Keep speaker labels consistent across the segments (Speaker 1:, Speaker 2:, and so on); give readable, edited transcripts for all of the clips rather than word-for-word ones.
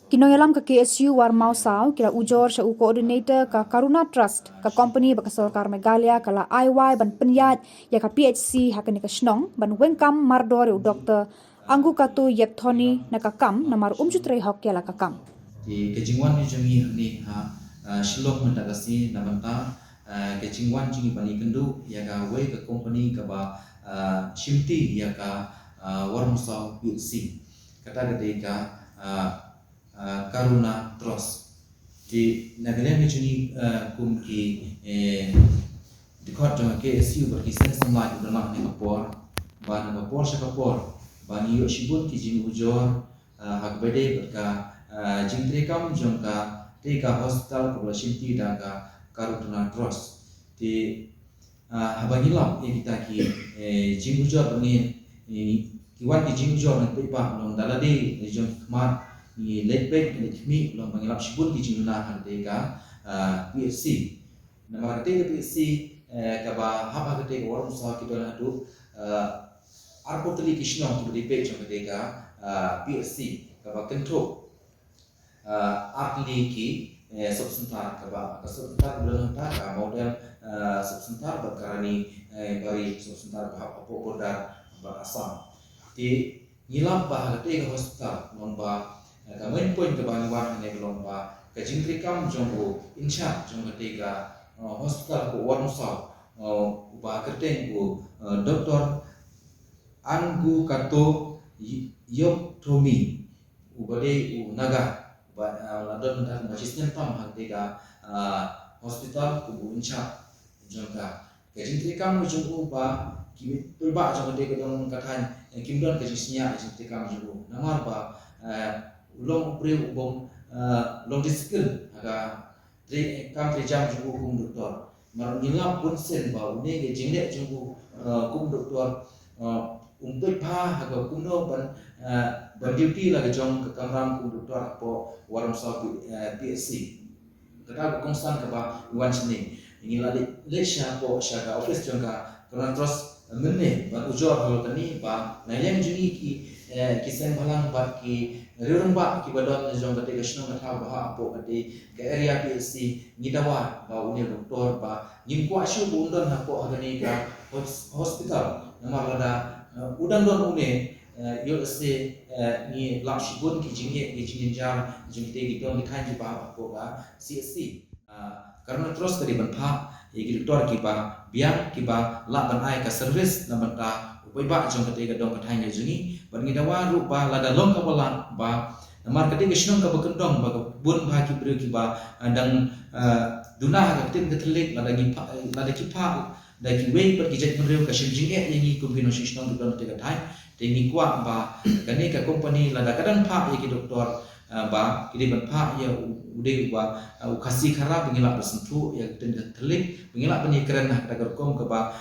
Speaker 1: Kinongelam ka KSU war mausau kila ujor sha u coordinator ka Karuna Trust ka company ba Solkar Megalia kala IY ban penyat ya ka PHC hakani ka snong ban wengkam mardor u Dr. Anggu katu Yepthoni na ka kam namar umjutrei hok ya la ka kam.
Speaker 2: Di kejingwan ni jumi ni shilok mendagasi namanta kejingwan jingi bani kendu ya ka wei ka company ka ba shimti ya ka warmusau PHC kata gede ka Karuna Trust di nagalen ni juni kum ki di khot jong KSU berkisah semai di dalam ni kapor ban kapor sa kapor ban yo shibut ki jing ujor hak bede berka jing trekam jong ka teka hospital ko shimti da ka Karuna Trust di habangilam ye kita ki jing ujor ni kiwan ki jing ujor ni pepa long dalade jong kmat ni lepek ni khmi long bangilap shibut ki jing na han teka PSC nama kate PSC ka ba haba kate warung sa ki dona du arpotli kishnong tu di page jong teka PSC ka ba kentro artli ki subsentar ka ba subsentar belum ta ka model subsentar berkarani bari subsentar ba apo kodar ba asam di ngilam ba kate ka hospital lomba ka main point ka ba niwan ne lomba ka jingkrikam jong insha jong kate ka hospital ko warung sa ba kerteng ko Dr. Anggu Kato Yoptomi ubade naga ba ladon dan majisnya tam hantega hospital ku insha jongka kajin trikam jong ba kimi tulba jong de kadang kathan kimdon kajisnya jing trikam jong namar ba ulong pre ubom long diskill aga tre kam tre jam jong kum doktor mar ngilap pun sen ba une ge jingle jong kum doktor untuk pa haga kuno ban duty lagi jong ke kamram ku doktor po warung sa PSC kata kongsan ke ba wan sini ini lagi lesha po syaga office jong ka karena terus menne ban ujor hol tani ba nayang jungi ki sen balang ba ki rirung ba ki badon jong kate gasno ngata ba po kate ke area PSC ngidawa ba une doktor ba ngim ku asyu bu undon ha po agani ka hospital nama lada udang don une yo se ni lakshibun ki jingin jar jingte ki dong dikan ji ba ko ga CSC karena terus tadi banpa ye doktor ki ba biang ki ba la ban ai ka service na banta upai ba jong kate ga dong ka thai jingi ban ngi dawa ru ba lada long ka bala ba namar kate ga shnong ka bakendong ba bun ba ki bru ki ba dang dunah ka tin ka telik lada ki pa da ki wei per ki jet mreu ka shimjing yang ni kumbino shishnong doktor te ka thai te ni kwa ba kane ka company lada kadang pa ye ki doktor ba kini ban pa ya ude ba ukasi khara bingila bersentuh ya ten telik bingila bani keren nak dagar kom ke ba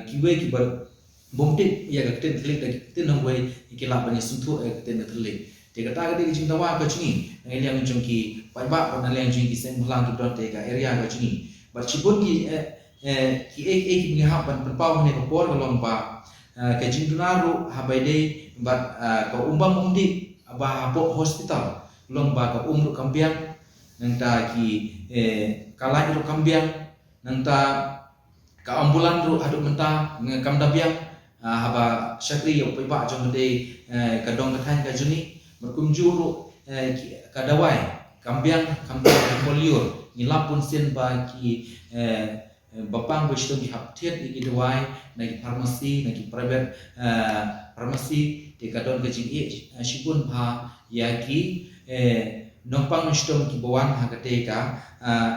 Speaker 2: kiwe ki ber bomtit ya ka ten telik da ten nang wei ikila bani sentuh ya ten telik te kata ka di jing tawa ka chingi ngai liang jong ki pai ba ban liang jing ki sen mulang ki don te ka area ka chingi ba chibun ki ki ki ngi ha ban pau ne ko por lom ba ka jing naru habai de ba ka umbang undi ba po hospital long ba ka umru kambiang nang ta ki kalai ru kambiang nang ta ka ambulan ru adu menta ngam dabiang haba syakri yo pai ba jong de ka dong ka than ka juni merkum juru ka dawai kambiang polio ngilap pun sen ba ki bapang wisdom di haptiat di dawai nagi farmasi nagi private farmasi di kadon ke jingi shibun ba yaki nompang wisdom ki bawan ha ketika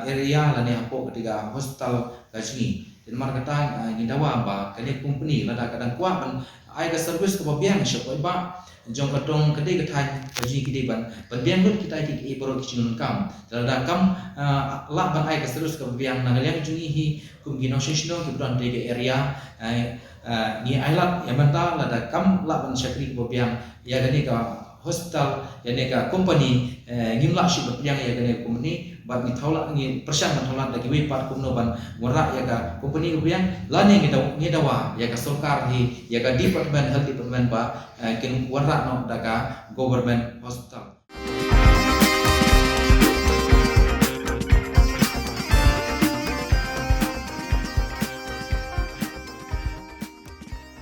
Speaker 2: area lani hapo ketika hospital kajni dan mar kata ni dawa ba kani company lada kadang kuat ban ai ka service ko biang shop ba jong katong kede kathai kaji kide ban biang lut kita ki boro ki chinun kam lada kam la ban ai ka service ko biang na liang jungi hi kum gi no shishno ki bran de area ni ailat ya manta lada kam la ban syakri ko biang ya gani ka hospital ya neka company ngimla shi yang ya gane company bat ni thaula ngi persyang ban thaula dagi we pat kumno ban wara ya ka company yang lani ngi dawa ya ka Solkar hi ya ka department health department ba kin wara no daga government hospital